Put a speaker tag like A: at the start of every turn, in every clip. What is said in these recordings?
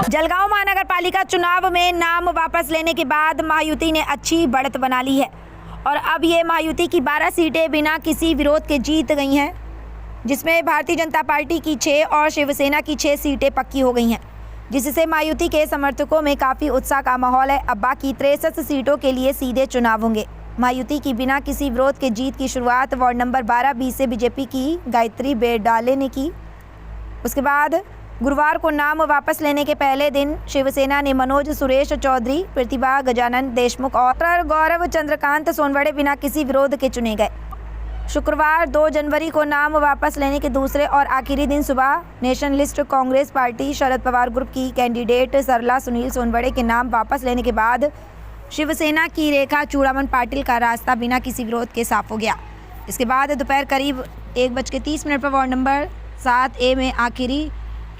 A: जलगांव महानगर पालिका चुनाव में नाम वापस लेने के बाद महायुति ने अच्छी बढ़त बना ली है और अब ये महायुति की 12 सीटें बिना किसी विरोध के जीत गई हैं, जिसमें भारतीय जनता पार्टी की 6 और शिवसेना की 6 सीटें पक्की हो गई हैं, जिससे महायुति के समर्थकों में काफ़ी उत्साह का माहौल है। अब बाकी 63 सीटों के लिए सीधे चुनाव होंगे। महायुति की बिना किसी विरोध के जीत की शुरुआत वार्ड नंबर 12-20 से बीजेपी की गायत्री बेडाले ने की। उसके बाद गुरुवार को नाम वापस लेने के पहले दिन शिवसेना ने मनोज सुरेश चौधरी, प्रतिभा गजानन देशमुख और गौरव चंद्रकांत सोनवड़े बिना किसी विरोध के चुने गए। शुक्रवार 2 जनवरी को नाम वापस लेने के दूसरे और आखिरी दिन सुबह nationalist Congress party Sharad Pawar group की कैंडिडेट सरला सुनील सोनवड़े के नाम वापस लेने के बाद शिवसेना की रेखा चूड़ामन पाटिल का रास्ता बिना किसी विरोध के साफ हो गया। इसके बाद दोपहर करीब 1:30 पर वार्ड नंबर 7A में आखिरी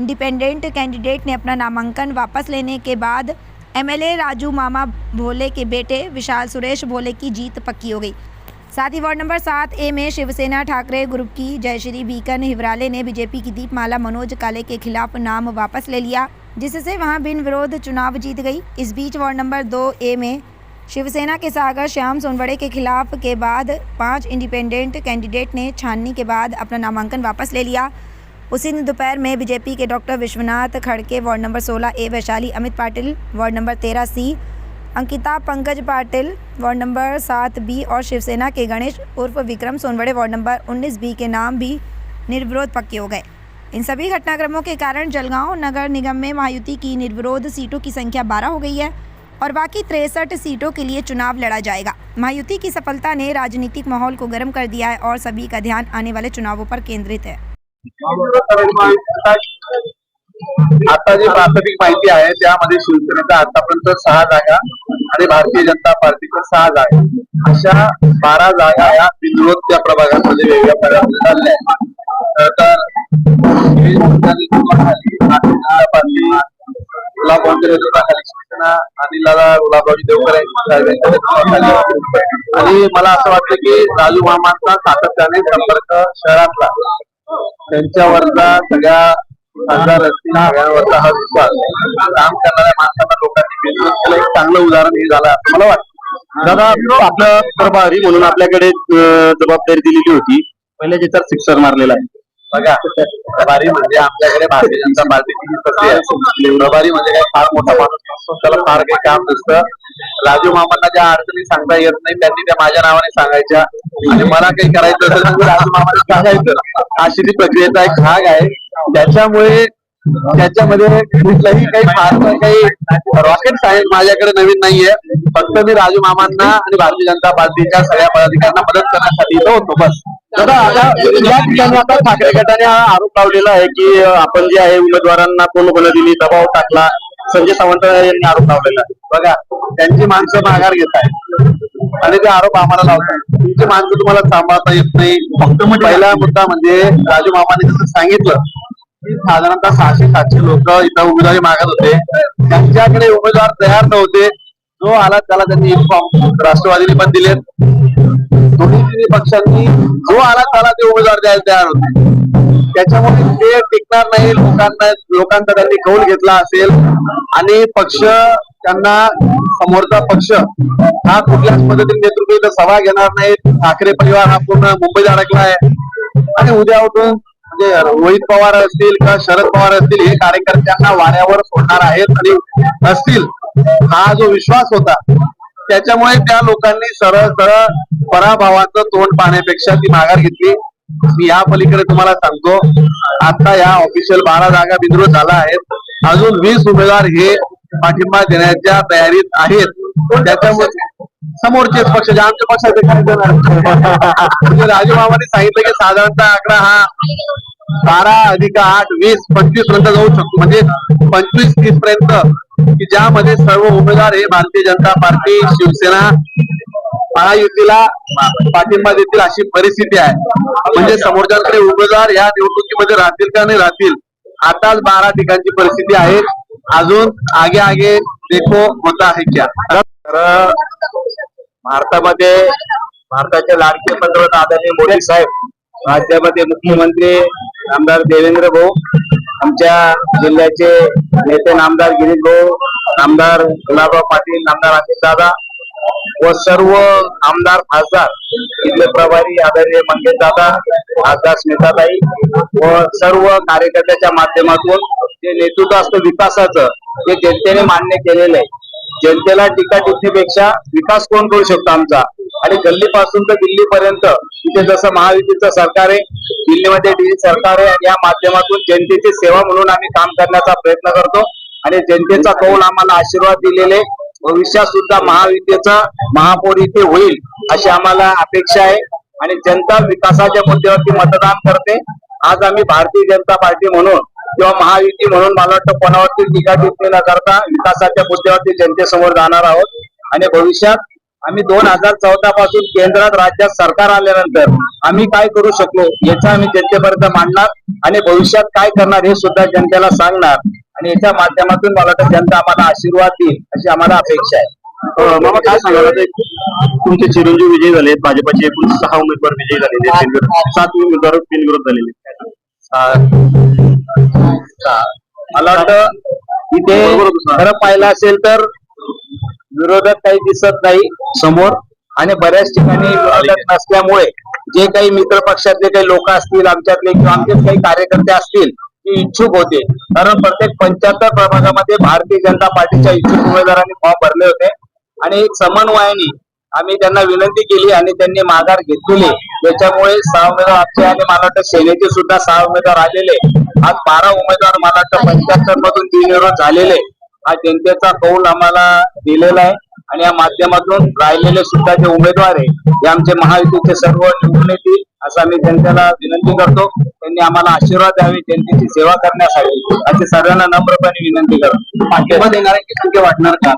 A: इंडिपेंडेंट कैंडिडेट ने अपना नामांकन वापस लेने के बाद एमएलए राजू मामा भोले के बेटे विशाल सुरेश भोले की जीत पक्की हो गई। साथ ही वार्ड नंबर 7A में शिवसेना ठाकरे ग्रुप की जयश्री बीकन हिवराले ने बीजेपी की दीपमाला मनोज काले के खिलाफ नाम वापस ले लिया, जिससे वहां बिन विरोध चुनाव जीत गई। इस बीच वार्ड नंबर 2A में शिवसेना के सागर श्याम सोनवड़े के खिलाफ के बाद 5 इंडिपेंडेंट कैंडिडेट ने छाननी के बाद अपना नामांकन वापस ले लिया। उसी दिन दोपहर में बीजेपी के doctor Vishwanath Khadke, ward number 16A Vaishali Amit Patil, ward number 13C Ankita Pankaj Patil, ward number 7B और शिवसेना के गणेश उर्फ Vikram Sonawade ward number 19B के नाम भी निर्विरोध पक्के हो गए। इन सभी घटनाक्रमों के कारण जलगांव नगर निगम में महायुति की निर्विरोध सीटों की संख्या 12 हो गई है और बाकी 63 सीटों के लिए चुनाव लड़ा जाएगा। महायुति की सफलता ने राजनीतिक माहौल को गर्म कर दिया है और सभी का ध्यान आने वाले चुनावों पर केंद्रित है।
B: आता जी प्राथमिक माहिती आहे त्यामध्ये शिवसेनेचा आतापर्यंत 6 जागा आणि भारतीय जनता पार्टीच्या 6 जागा अशा 12 जागा या बिनविरोध त्या प्रभागांमध्ये वेगवेगळ्या प्रकारे चालल्या आहेत। तर शिवसेना अनिलदादा गुलाबरावजी देवकर आणि मला असं वाटतं की राजू मामांचा सातत्याने संपर्क शहरातला त्यांच्यावरचा सगळ्या खासदार असतील सगळ्यांवरचा हा विश्वास काम करणाऱ्या माणसांना लोकांनी बिनविरोध केलं एक चांगलं उदाहरण हे झालं असं मला वाटतं। दादा आपलं प्रभारी म्हणून आपल्याकडे जबाबदारी दिलेली होती, पहिल्या याच्यात सिक्सर मारलेला आहे बघा। प्रभारी म्हणजे आपल्याकडे भारतीय जनता पार्टीची पत्ती आहे। प्रभारी म्हणजे काय फार मोठा माणूस नसतो, त्याला फार काही काम नसतं। राजू मामांना ज्या अडचणी सांगता येत नाही त्यांनी त्या माझ्या नावाने सांगायच्या आणि मला काही करायचं असेल तर राजू मामाने सांगायचं। अशी ती प्रक्रियेचा एक भाग आहे, त्याच्यामुळे त्याच्यामध्ये कुठलंही काही फार काही रॉकेट सायन्स माझ्याकडे नवीन नाहीये। फक्त मी राजू मामांना आणि भारतीय जनता पार्टीच्या सगळ्या पदाधिकाऱ्यांना मदत करण्यासाठी इथं होतो बस। दादा आता या ठिकाणी आता ठाकरे गटाने हा आरोप लावलेला आहे की आपण जे आहे उमेदवारांना कोण दिली, दबाव टाकला, संजय सावंत यांनी आरोप लावलेला आहे बघा। त्यांची माणसं माघार घेत आहेत आणि ते आरोप आम्हाला लावतात। तुमची माणसं तुम्हाला सांभाळता येत नाही। फक्त पहिला मुद्दा म्हणजे राजू मामाने जसं सांगितलं साधारणतः 600-700 लोक इथं उमेदवारी मागत होते, त्यांच्याकडे उमेदवार तयार नव्हते। जो आला त्याला त्यांनी इन्फॉर्म राष्ट्रवादीने पण दिलेत, दोन्ही पक्षांनी जो आला त्याला ते उमेदवार द्यायला तयार होते। त्याच्यामुळे ते टिकणार नाही। लोकांचा त्यांनी कौल घेतला असेल आणि पक्ष त्यांना समोरचा पक्ष हा कुठल्याच पद्धतीने नेतृत्व सभा घेणार नाही। ठाकरे परिवार हा पूर्ण मुंबईत अडकला आहे आणि उद्या उठून म्हणजे रोहित पवार असतील किंवा शरद पवार असतील हे कार्यकर्त्यांना वाऱ्यावर सोडणार आहेत आणि असतील हा जो विश्वास होता, त्याच्यामुळे त्या लोकांनी सरळ सरळ पराभवाचं तोंड पाहण्यापेक्षा ती माघार घेतली। मी या पलीकडे तुम्हाला सांगतो आता या ऑफिशियल 12 जागा बिनविरोध झाल्या आहेत, अजून 20 उमेदवार हे पाठिंबा देण्याच्या तयारीत आहेत। त्याच्यामुळे समोरचेच पक्ष जे आमच्या पक्षाचे काय राजू मामाने सांगितलं की साधारणतः आकडा हा 12 + 8 20 25 पर्यंत जाऊ शकतो, म्हणजे 25-30 पर्यंत की ज्यामध्ये सर्व उमेदवार हे भारतीय जनता पार्टी शिवसेना महायुतीला पाठिंबा देतील अशी परिस्थिती आहे। म्हणजे समोरच्याकडे उमेदवार या निवडणुकीमध्ये राहतील का नाही राहतील आताच 12 ठिकाणची परिस्थिती आहे। अजून आगे आगे देखो होता है क्या।
C: भारतामध्ये भारताचे लाडके पंतप्रधान आदरणीय मोदी साहेब, राज्यामध्ये मुख्यमंत्री आमदार देवेंद्र भाऊ, आमच्या जिल्ह्याचे नेते नामदार गिरीश भाऊ, नामदार गुलाबराव पाटील, नामदार अमित दादा व सर्व आमदार खासदार, इथले प्रभारी आदरणीय मंगेश दादा, खासदार स्मिताताई व सर्व कार्यकर्त्याच्या माध्यमातून जे नेतृत्व असतं विकासाचं ते जनतेने मान्य केलेलं आहे. जनतेला टीका टिप्पणीपेक्षा विकास कोण करू शकतो आमचा, आणि गल्लीपासून तर दिल्लीपर्यंत तिथे जसं महायुतीचं सरकार आहे, दिल्लीमध्ये दिल्ली सरकार आहे, आणि या माध्यमातून जनतेची सेवा म्हणून आम्ही काम करण्याचा प्रयत्न करतो. आणि जनतेचा कौल आम्हाला आशीर्वाद दिलेले, भविष्यात सुद्धा महायुतीचा महापौर इथे होईल अशी आम्हाला अपेक्षा आहे. आणि जनता विकासाच्या मुद्द्यावरती मतदान करते. आज आम्ही भारतीय जनता पार्टी म्हणून किंवा महायुती म्हणून मला वाटतं कोणावरती टीका टिप्पणी न करता विकासाच्या मुद्द्यावरती जनतेसमोर जाणार आहोत. आणि भविष्यात आम्ही 2014 पासून केंद्रात राज्यात सरकार आल्यानंतर आम्ही काय करू शकलो याचा आम्ही जनतेपर्यंत मांडणार, आणि भविष्यात काय करणार हे सुद्धा जनतेला सांगणार. आणि याच्या माध्यमातून मला वाटतं जनता आम्हाला आशीर्वाद देईल अशी आम्हाला अपेक्षा आहे.
B: मामा काय सांगाल, तुमचे चिरंजीव विजयी झाले, भाजपाचे एकूण 6 उमेदवार विजयी झालेले, 7 उमेदवार बिनविरोध झालेले.
C: मला वाटतं इथे खरं पाहिलं असेल तर विरोधक काही दिसत नाही समोर, आणि बऱ्याच ठिकाणी विरोधक नसल्यामुळे जे काही मित्र पक्षातले काही लोक असतील, आमच्यातले किंवा आमचेच काही कार्यकर्ते असतील ते इच्छुक होते. कारण प्रत्येक 75 प्रभागामध्ये भारतीय जनता पार्टीच्या इच्छुक उमेदवारांनी फॉर्म भरले होते, आणि एक समन्वयाने आम्ही त्यांना विनंती केली आणि त्यांनी माघार घेतलेली. त्याच्यामुळे 6 उमेदवार आमचे, आणि मला वाटतं सेनेचे सुद्धा 6 उमेदवार आलेले. आज 12 उमेदवार मला वाटतं 75 मधून बिनविरोध झालेले. हा जनतेचा कौल आम्हाला दिलेला आहे, आणि या माध्यमातून राहिलेले सुद्धा जे उमेदवार आहे ते आमचे महायुतीचे सर्व निवडून येतील असं आम्ही जनतेला विनंती करतो. त्यांनी आम्हाला आशीर्वाद द्यावे जनतेची सेवा करण्यासाठी अशी सर्वांना नम्रपणे विनंती करतो. पाठिंबा देणाऱ्यांची संख्या वाढणार का?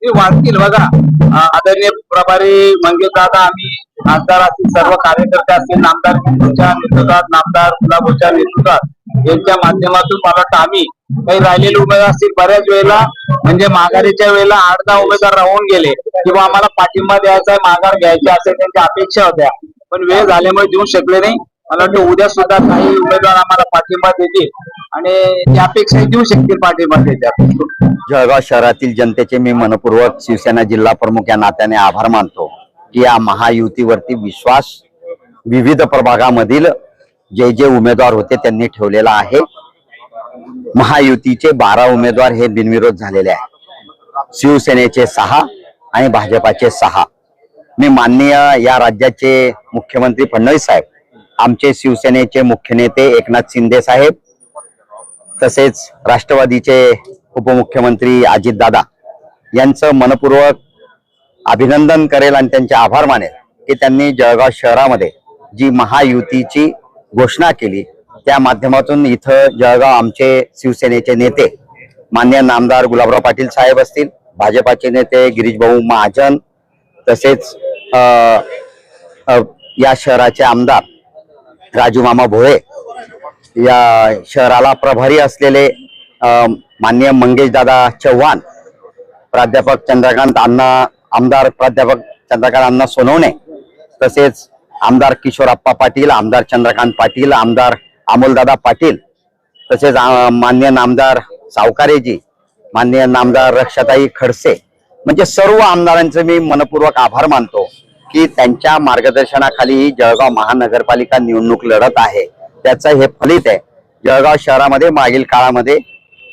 C: ते वाढतील बघा. आदरणीय प्रभारी मंगेश दादा, आम्ही खासदार असतील, सर्व कार्यकर्ते असतील, नामदार नेतृत्वात, नामदार गुलाबच्या नेतृत्वात यांच्या माध्यमातून मला वाटतं आम्ही काही राहिलेले उमेदवार असतील, बऱ्याच वेळेला म्हणजे माघारीच्या वेळेला 8-10 उमेदवार राहून गेले किंवा आम्हाला पाठिंबा द्यायचा आहे, माघार घ्यायची असे त्यांच्या अपेक्षा होत्या, पण वेळ झाल्यामुळे देऊ शकले नाही. मला वाटतं उद्या सुद्धा काही उमेदवार आम्हाला पाठिंबा देतील आणि त्या अपेक्षा देऊ शकतील पाठिंबा देतात.
D: जळगाव शहरातील जनतेचे मी मनपूर्वक शिवसेना जिल्हा प्रमुख या नात्याने आभार मानतो की या महायुतीवरती विश्वास विविध प्रभागामधील जे जे उमेदवार होते त्यांनी ठेवलेला आहे. महायुतीचे 12 उमेदवार हे बिनविरोध झालेले आहेत, शिवसेनेचे 6 आणि भाजपाचे 6. मी माननीय या राज्याचे मुख्यमंत्री फडणवीस साहेब, आमचे शिवसेनेचे मुख्य नेते एकनाथ शिंदे साहेब, तसेच राष्ट्रवादीचे उपमुख्यमंत्री अजितदादा यांचं मनपूर्वक अभिनंदन करेल आणि त्यांचे आभार मानेल की त्यांनी जळगाव शहरामध्ये जी महायुतीची घोषणा केली त्या माध्यमातून इथं जळगाव आमचे शिवसेनेचे नेते माननीय नामदार गुलाबराव पाटील साहेब असतील, भाजपाचे नेते गिरीश भाऊ महाजन, तसेच या शहराचे आमदार राजू मामा भोळे, या शहराला प्रभारी असलेले माननीय मंगेश दादा चव्हाण, प्राध्यापक चंद्रकांत अण्णा, आमदार प्राध्यापक चंद्रकांत अण्णा सोनवणे, तसेच आमदार किशोरप्पा पाटील, आमदार चंद्रकांत पाटील, आमदार अमोलदादा पाटील, तसेच माननीय नामदार सावकारेजी, माननीय नामदार रक्षाताई खडसे, म्हणजे सर्व आमदारांचे मी मनपूर्वक आभार मानतो की त्यांच्या मार्गदर्शनाखाली ही जळगाव महानगरपालिका निवडणूक लढत आहे. त्याचं हे फलित आहे. जळगाव शहरामध्ये मागील काळामध्ये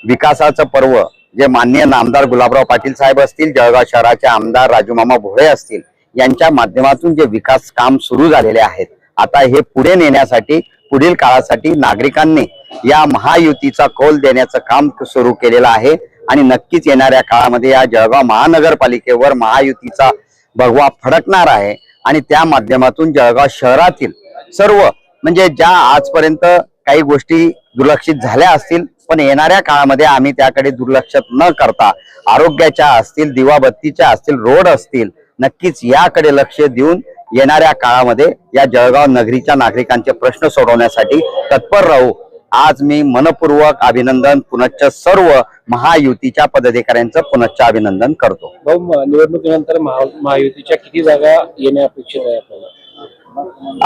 D: विकासाचं पर्व जे माननीय नामदार गुलाबराव पाटील साहेब असतील, जळगाव शहराचे आमदार राजूमामा भोळे असतील, यांच्या माध्यमातून जे विकास काम सुरू झालेले आहेत, आता हे पुढे नेण्यासाठी पुढील काळासाठी नागरिकांनी या महायुतीचा कौल देण्याचं काम सुरू केलेलं आहे. आणि नक्कीच येणाऱ्या काळामध्ये या जळगाव महानगरपालिकेवर महायुतीचा भगवा फडकणार आहे. आणि त्या माध्यमातून जळगाव शहरातील सर्व म्हणजे ज्या आजपर्यंत काही गोष्टी दुर्लक्षित झाल्या असतील, पण येणाऱ्या काळामध्ये आम्ही त्याकडे दुर्लक्ष न करता आरोग्याच्या असतील, दिवाबत्तीच्या असतील, रोड असतील, नक्कीच याकडे लक्ष देऊन येणाऱ्या काळामध्ये या जळगाव नगरीच्या नागरिकांचे प्रश्न सोडवण्यासाठी तत्पर राहू. आज मी मनपूर्वक अभिनंदन पुनश्च सर्व महायुतीच्या पदाधिकाऱ्यांचं पुनश्च अभिनंदन करतो.
C: भाऊ, निवडणुकीनंतर महायुतीच्या किती जागा येणे अपेक्षित आहे आपल्याला?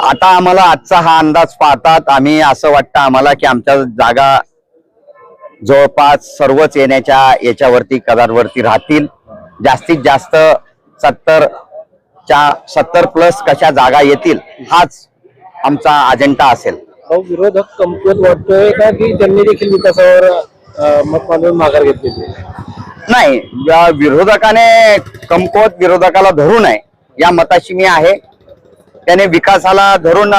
D: आता आम्हाला आजचा हा अंदाज पाहतात आम्ही असं वाटतं आम्हाला की आमच्या जागा जवळपास सर्वच येण्याच्या याच्यावरती कदारवरती राहतील. जास्तीत जास्त 70 प्लस कशा जागा येतील हाच आमचा अजेंडा असेल.
C: विरोधक कमकुवत वाटतोय का की त्यांनी देखील विकासावर मत मांडून माघार घेतलेली?
D: नाही, या विरोधकाने कमकुवत विरोधकाला धरू नये या मताशी मी आहे. त्याने विकासाला धरून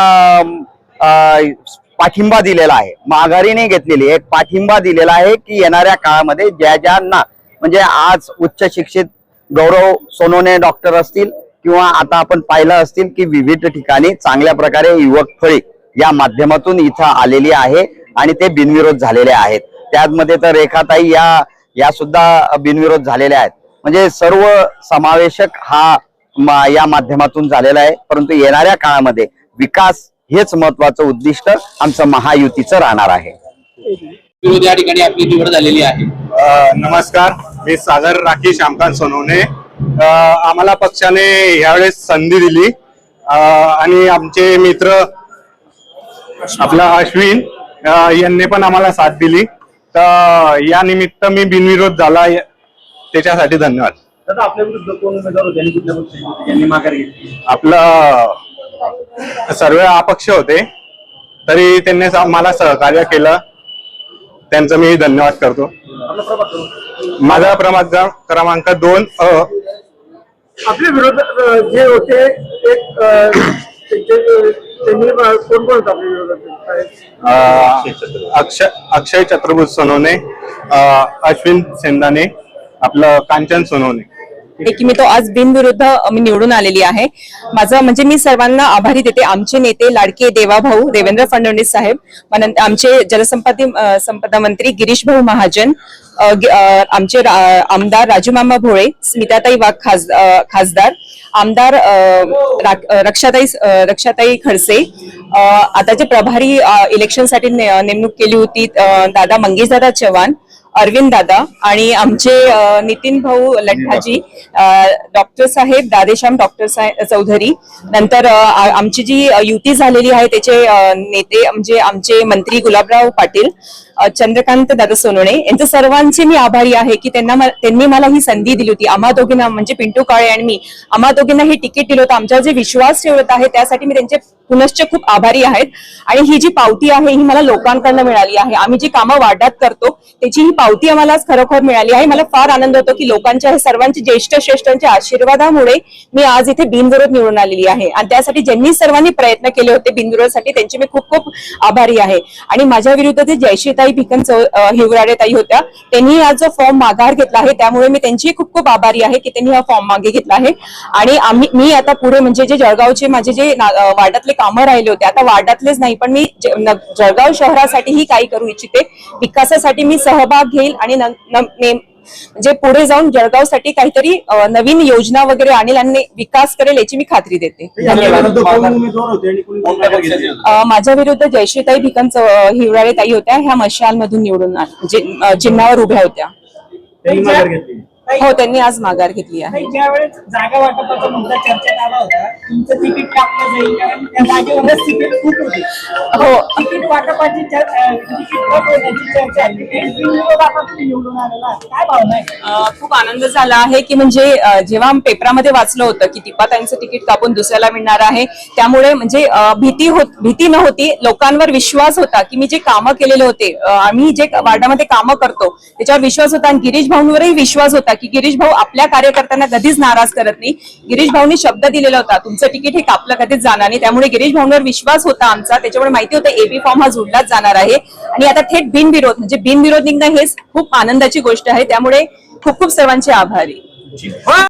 D: पाठिंबा दिलेला आहे, माघारी नाही घेतलेली, एक पाठिंबा दिलेला आहे की येणाऱ्या काळामध्ये ज्यांना म्हणजे आज उच्च शिक्षित गौरव सोनवणे डॉक्टर असतील किंवा आता आपण पाहिलं असतील की विविध ठिकाणी चांगल्या प्रकारे युवक फळी या माध्यमातून इथं आलेली आहे आणि ते बिनविरोध झालेले आहेत. त्यामध्ये तर रेखाताई या सुद्धा बिनविरोध झालेल्या आहेत. म्हणजे सर्व समावेशक हा या माध्यमातून झालेला आहे. परंतु येणाऱ्या काळामध्ये विकास हेच महत्वाचं उद्दिष्ट आमचं महायुतीचं राहणार आहे.
C: विरोधी या ठिकाणी आपली निवड झालेली आहे.
E: नमस्कार, मी सागर राखी श्यामकांत सोनवणे. आम्हाला पक्षाने यावेळेस संधी दिली आणि आमचे मित्र आपला अश्विन यांनी पण आम्हाला साथ दिली. तर या निमित्त मी बिनविरोध झाला, त्याच्यासाठी धन्यवाद.
C: आपल्या विरुद्ध कोण उमेदवार होते आणि कुठल्या पक्षाने माघार घेतली?
E: आपलं सर्व अपक्ष होते तरी त्यांनी मला सहकार्य केलं, त्यांचं मी धन्यवाद करतो. माझा क्रमांक 2
F: आपले विरोधक जे होते त्यांनी कोण होतं आपले विरोधक?
E: अक्षय चतुर्भुज सोनवणे, अश्विन सेंदाने, आपलं कांचन सोनवणे.
G: की मी तो आज बिनविरुद्ध मी निवडून आलेली आहे. माझं म्हणजे मी सर्वांना आभारी देते. आमचे नेते लाडके देवाभाऊ देवेंद्र फडणवीस साहेब, आमचे जलसंपदा मंत्री गिरीश भाऊ महाजन, आमचे आमदार राजूमामा भोळे, स्मिताताई वाघ खासदार, आमदार रक्षाताई खडसे, आता जे प्रभारी इलेक्शनसाठी नेमणूक केली होती दादा मंगेशदादा चव्हाण, अरविंद दादा आणि आमचे नितीन भाऊ लठ्ठाजी, डॉक्टर साहेब दादेश्याम डॉक्टर चौधरी, नंतर आमची जी युती झालेली आहे त्याचे नेते म्हणजे आमचे मंत्री गुलाबराव पाटील, चंद्रकांत दादा सोनवणे, यांचे सर्वांचे मी आभारी आहे की त्यांनी मला ही संधी दिली होती. आम्हा दोघींना म्हणजे पिंटू काळे आणि मी आम्हा दोघींना हे तिकीट दिलं होतं. आमच्यावर जे विश्वास ठेवत आहे त्यासाठी मी त्यांचे पुनश्च खूप आभारी आहेत. आणि ही जी पावती आहे ही मला लोकांकडनं मिळाली आहे. आम्ही जी कामं वाढत करतो त्याची ही पावती आम्हाला खरोखर मिळाली आहे. मला फार आनंद होतो की लोकांच्या हे सर्वांचे ज्येष्ठ श्रेष्ठांच्या आशीर्वादामुळे मी आज इथे बिनविरोध निवडून आलेली आहे. आणि त्यासाठी ज्यांनी सर्वांनी प्रयत्न केले होते बिनविरोधसाठी त्यांचे मी खूप खूप आभारी आहे. आणि माझ्या विरुद्ध ते जयश्रीताई भिकन हिवराडे ताई होत्या, त्यांनी हा जो फॉर्म माघार घेतला आहे त्यामुळे मी त्यांची खूप खूप आभारी आहे की त्यांनी हा फॉर्म मागे घेतला आहे. आणि मी आता पुढे म्हणजे जे जळगावचे माझे जे वार्डातले कामं राहिले होते आता वार्डातलेच नाही पण मी जळगाव शहरासाठीही काही करू इच्छिते. विकासासाठी मी सहभाग घेईल आणि म्हणजे पुढे जाऊन जळगावसाठी काहीतरी नवीन योजना वगैरे आणेल आणि विकास करेल याची मी खात्री देते. धन्यवाद. माझ्या विरुद्ध जयश्रीताई भिकन हिवराळे ताई होत्या, ह्या मशाल मधून निवडून म्हणजे चिन्हावर उभ्या होत्या. हो, त्यांनी आज माघार घेतली आहे.
F: ज्यावेळेस जागा वाटपाचा मुद्दा चर्चेत आला होता, तुमचं तिकीट कापलं जाईल कारण त्या जागेवरच तिकीट खूप होती.
G: हो,
F: तिकीट वाटपाची तिकीट कट होण्याची चर्चा निवडून आलेला आहे, काय भावना आहे?
G: खूप आनंद झाला आहे की म्हणजे जेव्हा पेपरामध्ये वाचलं होतं की तिप्पाताईंचं तिकीट कापून दुसऱ्याला मिळणार आहे त्यामुळे म्हणजे भीती नव्हती, लोकांवर विश्वास होता की मी जे कामं केलेले होते, आम्ही जे वार्डामध्ये कामं करतो त्याच्यावर विश्वास होता. आणि गिरीश भाऊंवरही विश्वास होता की गिरीश भाऊ आपल्या कार्यकर्त्यांना कधीच नाराज करत नाही. गिरीश भाऊंनी शब्द दिलेला होता तुमचं तिकीट हे कापलं कधीच जाणार नाही, त्यामुळे गिरीश भाऊंवर विश्वास होता आमचा. त्याच्यामुळे माहिती होतं एबी फॉर्म हा जोडलाच जाणार आहे. आणि आता थेट बिनविरोध म्हणजे बिनविरोध निघणं हे खूप आनंदाची गोष्ट आहे. त्यामुळे खूप खूप सर्वांचे आभारी.